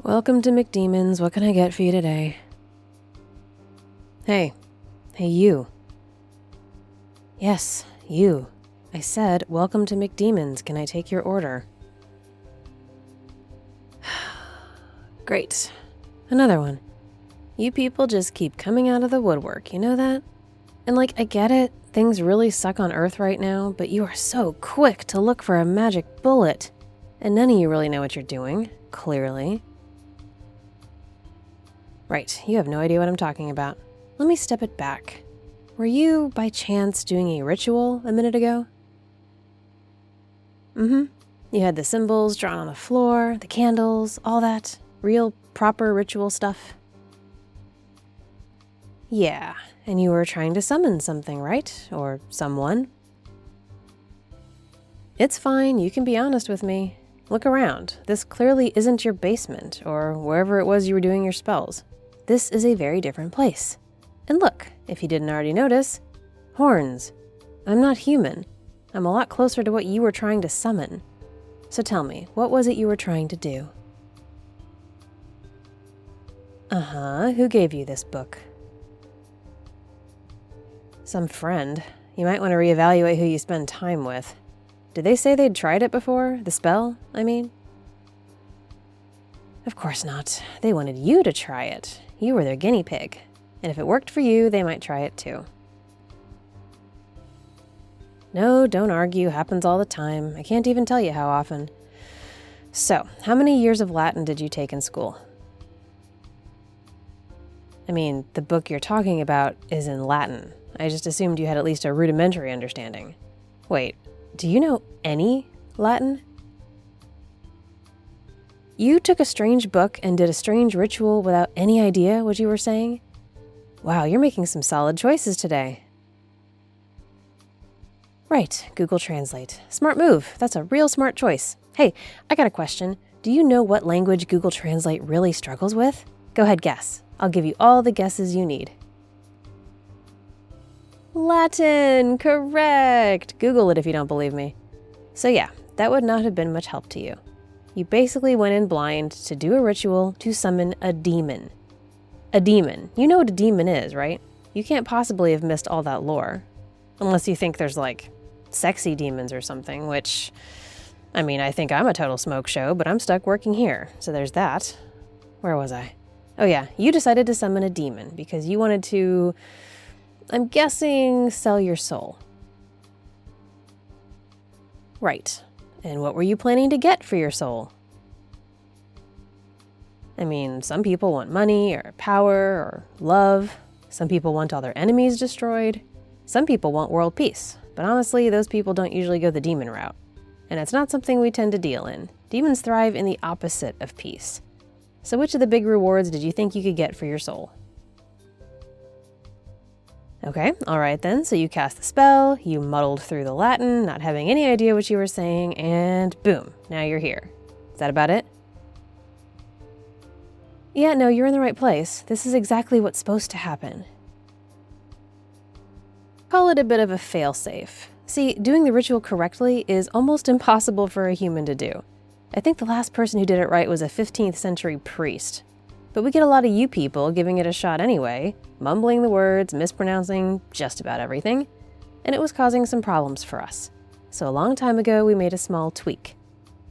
Welcome to McDemons. What can I get for you today? Hey. Hey, you. Yes, you. I said, welcome to McDemons. Can I take your order? Great. Another one. You people just keep coming out of the woodwork, you know that? And I get it. Things really suck on Earth right now, but you are so quick to look for a magic bullet. And none of you really know what you're doing, clearly. Right, you have no idea what I'm talking about. Let me step it back. Were you, by chance, doing a ritual a minute ago? You had the symbols drawn on the floor, the candles, all that. Real, proper ritual stuff. Yeah, and you were trying to summon something, right? Or someone. It's fine, you can be honest with me. Look around. This clearly isn't your basement, or wherever it was you were doing your spells. This is a very different place. And look, if you didn't already notice, horns. I'm not human. I'm a lot closer to what you were trying to summon. So tell me, what was it you were trying to do? Who gave you this book? Some friend. You might want to reevaluate who you spend time with. Did they say they'd tried it before? The spell, I mean? Of course not. They wanted you to try it. You were their guinea pig. And if it worked for you, they might try it too. No, don't argue. Happens all the time. I can't even tell you how often. So, how many years of Latin did you take in school? I mean, the book you're talking about is in Latin. I just assumed you had at least a rudimentary understanding. Wait, do you know any Latin? You took a strange book and did a strange ritual without any idea what you were saying? Wow, you're making some solid choices today. Right, Google Translate. Smart move. That's a real smart choice. Hey, I got a question. Do you know what language Google Translate really struggles with? Go ahead, guess. I'll give you all the guesses you need. Latin, correct. Google it if you don't believe me. So yeah, that would not have been much help to you. You basically went in blind to do a ritual to summon a demon. A demon. You know what a demon is, right? You can't possibly have missed all that lore. Unless you think there's sexy demons or something, which, I mean, I think I'm a total smoke show, but I'm stuck working here. So there's that. Where was I? Oh yeah, you decided to summon a demon because you wanted to, I'm guessing, sell your soul. Right. And what were you planning to get for your soul? I mean, some people want money or power or love. Some people want all their enemies destroyed. Some people want world peace. But honestly, those people don't usually go the demon route. And it's not something we tend to deal in. Demons thrive in the opposite of peace. So which of the big rewards did you think you could get for your soul? Okay, alright then, so you cast the spell, you muddled through the Latin, not having any idea what you were saying, and boom, now you're here. Is that about it? Yeah, no, you're in the right place. This is exactly what's supposed to happen. Call it a bit of a failsafe. See, doing the ritual correctly is almost impossible for a human to do. I think the last person who did it right was a 15th century priest. But we get a lot of you people giving it a shot anyway, mumbling the words, mispronouncing just about everything, and it was causing some problems for us. So a long time ago, we made a small tweak.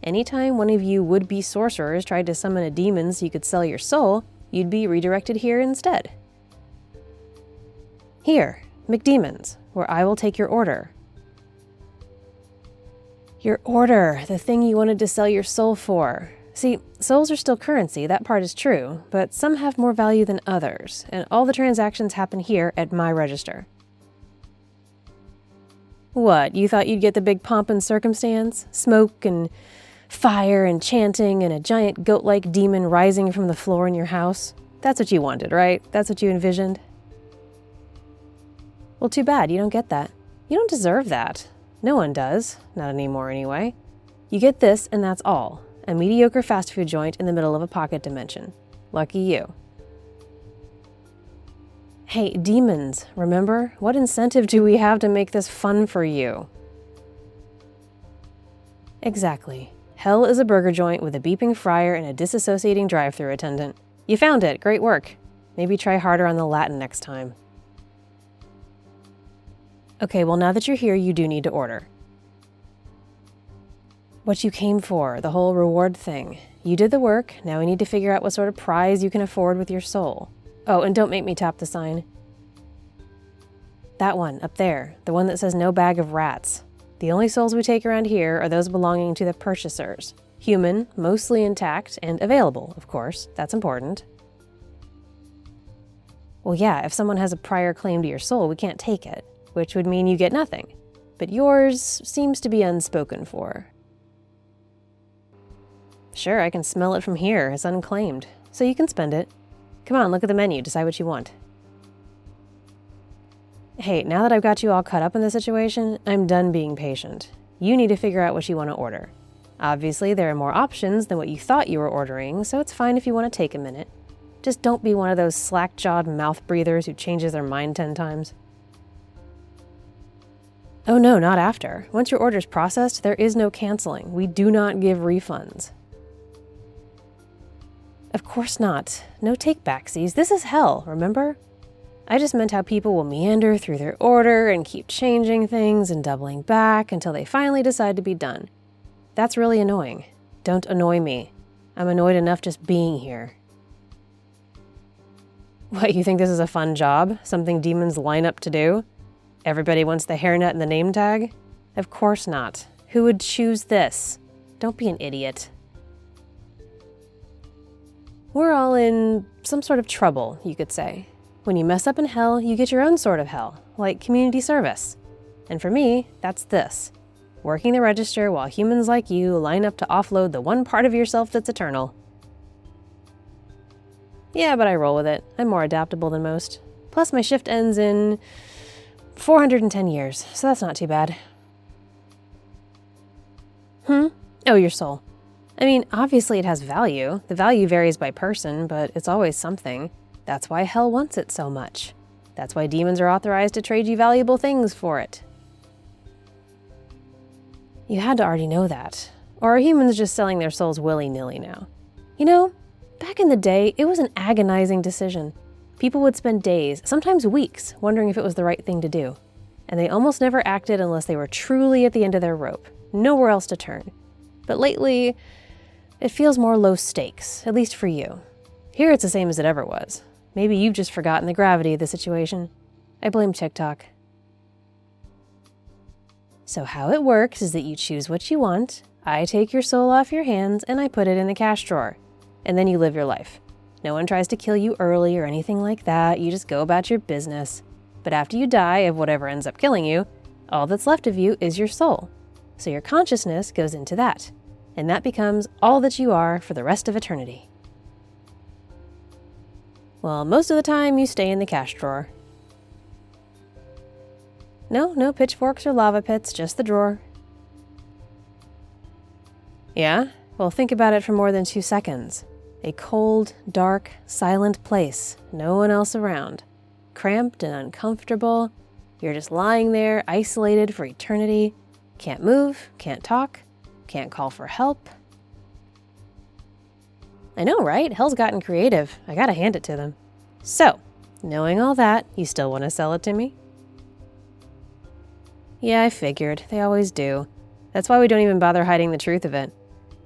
Anytime one of you would-be sorcerers tried to summon a demon so you could sell your soul, you'd be redirected here instead. Here, McDemons, where I will take your order. Your order, the thing you wanted to sell your soul for. See, souls are still currency, that part is true, but some have more value than others, and all the transactions happen here at my register. What, you thought you'd get the big pomp and circumstance? Smoke and fire and chanting and a giant goat-like demon rising from the floor in your house? That's what you wanted, right? That's what you envisioned? Well, too bad, you don't get that. You don't deserve that. No one does. Not anymore, anyway. You get this, and that's all. A mediocre fast food joint in the middle of a pocket dimension. Lucky you. Hey, demons, remember? What incentive do we have to make this fun for you? Exactly. Hell is a burger joint with a beeping fryer and a disassociating drive-thru attendant. You found it. Great work. Maybe try harder on the Latin next time. Okay, well now that you're here, you do need to order. What you came for, the whole reward thing. You did the work, now we need to figure out what sort of prize you can afford with your soul. Oh, and don't make me tap the sign. That one, up there, the one that says no bag of rats. The only souls we take around here are those belonging to the purchasers. Human, mostly intact, and available, of course. That's important. Well, yeah, if someone has a prior claim to your soul, we can't take it, which would mean you get nothing. But yours seems to be unspoken for. Sure, I can smell it from here. It's unclaimed, so you can spend it. Come on, look at the menu, decide what you want. Hey, now that I've got you all caught up in the situation, I'm done being patient. You need to figure out what you want to order. Obviously, there are more options than what you thought you were ordering, so it's fine if you want to take a minute. Just don't be one of those slack-jawed mouth breathers who changes their mind 10 times. Oh no, not after. Once your order's processed, there is no canceling. We do not give refunds. Of course not. No take-backsies. This is hell, remember? I just meant how people will meander through their order and keep changing things and doubling back until they finally decide to be done. That's really annoying. Don't annoy me. I'm annoyed enough just being here. What, you think this is a fun job? Something demons line up to do? Everybody wants the hairnet and the name tag? Of course not. Who would choose this? Don't be an idiot. We're all in some sort of trouble, you could say. When you mess up in hell, you get your own sort of hell, like community service. And for me, that's this. Working the register while humans like you line up to offload the one part of yourself that's eternal. Yeah, but I roll with it. I'm more adaptable than most. Plus, my shift ends in 410 years, so that's not too bad. Oh, your soul. I mean, obviously it has value. The value varies by person, but it's always something. That's why hell wants it so much. That's why demons are authorized to trade you valuable things for it. You had to already know that. Or are humans just selling their souls willy-nilly now? You know, back in the day, it was an agonizing decision. People would spend days, sometimes weeks, wondering if it was the right thing to do. And they almost never acted unless they were truly at the end of their rope. Nowhere else to turn. But lately, it feels more low stakes, at least for you. Here it's the same as it ever was. Maybe you've just forgotten the gravity of the situation. I blame TikTok. So how it works is that you choose what you want, I take your soul off your hands, and I put it in the cash drawer. And then you live your life. No one tries to kill you early or anything like that, you just go about your business. But after you die of whatever ends up killing you, all that's left of you is your soul. So your consciousness goes into that, and that becomes all that you are for the rest of eternity. Well, most of the time you stay in the cash drawer. No pitchforks or lava pits, just the drawer. Yeah? Well, think about it for more than 2 seconds. A cold, dark, silent place, no one else around. Cramped and uncomfortable. You're just lying there, isolated for eternity. Can't move, can't talk, can't call for help. I know, right? Hell's gotten creative. I gotta hand it to them. So, knowing all that, you still want to sell it to me? Yeah, I figured. They always do. That's why we don't even bother hiding the truth of it.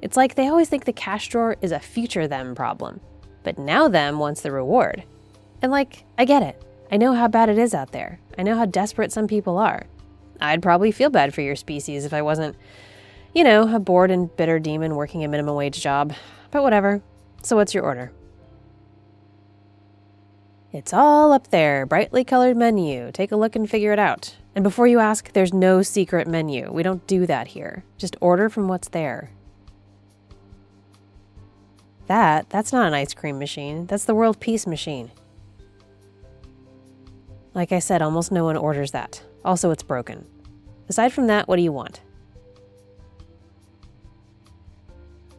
It's like they always think the cash drawer is a future them problem. But now them wants the reward. And I get it. I know how bad it is out there. I know how desperate some people are. I'd probably feel bad for your species if I wasn't, a bored and bitter demon working a minimum wage job. But whatever. So what's your order? It's all up there, brightly colored menu. Take a look and figure it out. And before you ask, there's no secret menu. We don't do that here. Just order from what's there. That's not an ice cream machine. That's the world peace machine. Like I said, almost no one orders that. Also, it's broken. Aside from that, what do you want?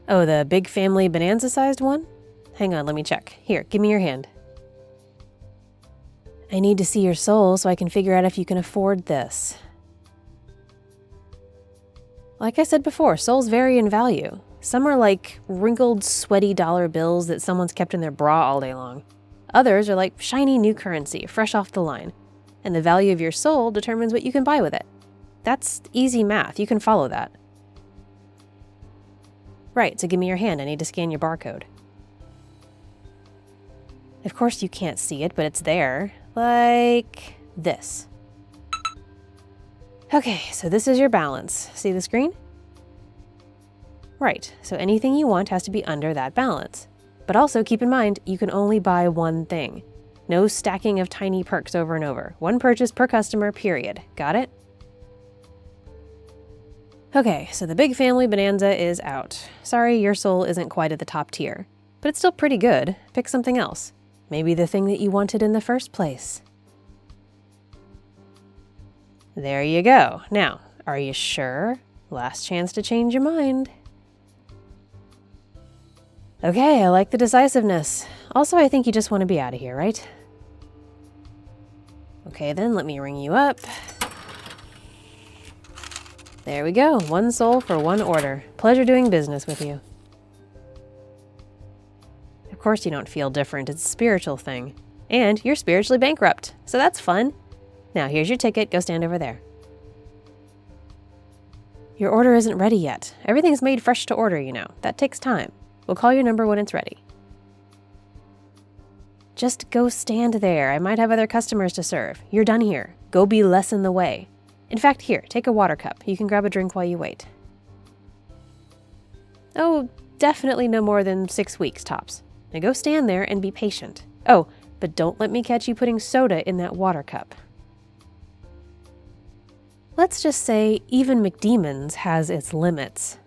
Oh, the big family bonanza-sized one? Hang on, let me check. Here, give me your hand. I need to see your soul so I can figure out if you can afford this. Like I said before, souls vary in value. Some are like wrinkled, sweaty dollar bills that someone's kept in their bra all day long. Others are like shiny new currency, fresh off the line. And the value of your soul determines what you can buy with it. That's easy math. You can follow that. Right, so give me your hand. I need to scan your barcode. Of course you can't see it, but it's there. Like this. Okay, so this is your balance. See the screen? Right, so anything you want has to be under that balance. But also keep in mind, you can only buy one thing. No stacking of tiny perks over and over. One purchase per customer, period. Got it? Okay, so the big family bonanza is out. Sorry, your soul isn't quite at the top tier. But it's still pretty good. Pick something else. Maybe the thing that you wanted in the first place. There you go. Now, are you sure? Last chance to change your mind. Okay, I like the decisiveness. Also, I think you just want to be out of here, right? Okay, then let me ring you up. There we go. One soul for one order. Pleasure doing business with you. Of course you don't feel different. It's a spiritual thing. And you're spiritually bankrupt, so that's fun. Now, here's your ticket. Go stand over there. Your order isn't ready yet. Everything's made fresh to order, you know. That takes time. We'll call your number when it's ready. Just go stand there. I might have other customers to serve. You're done here. Go be less in the way. In fact, here, take a water cup. You can grab a drink while you wait. Oh, definitely no more than 6 weeks, tops. Now go stand there and be patient. Oh, but don't let me catch you putting soda in that water cup. Let's just say even McDemons has its limits.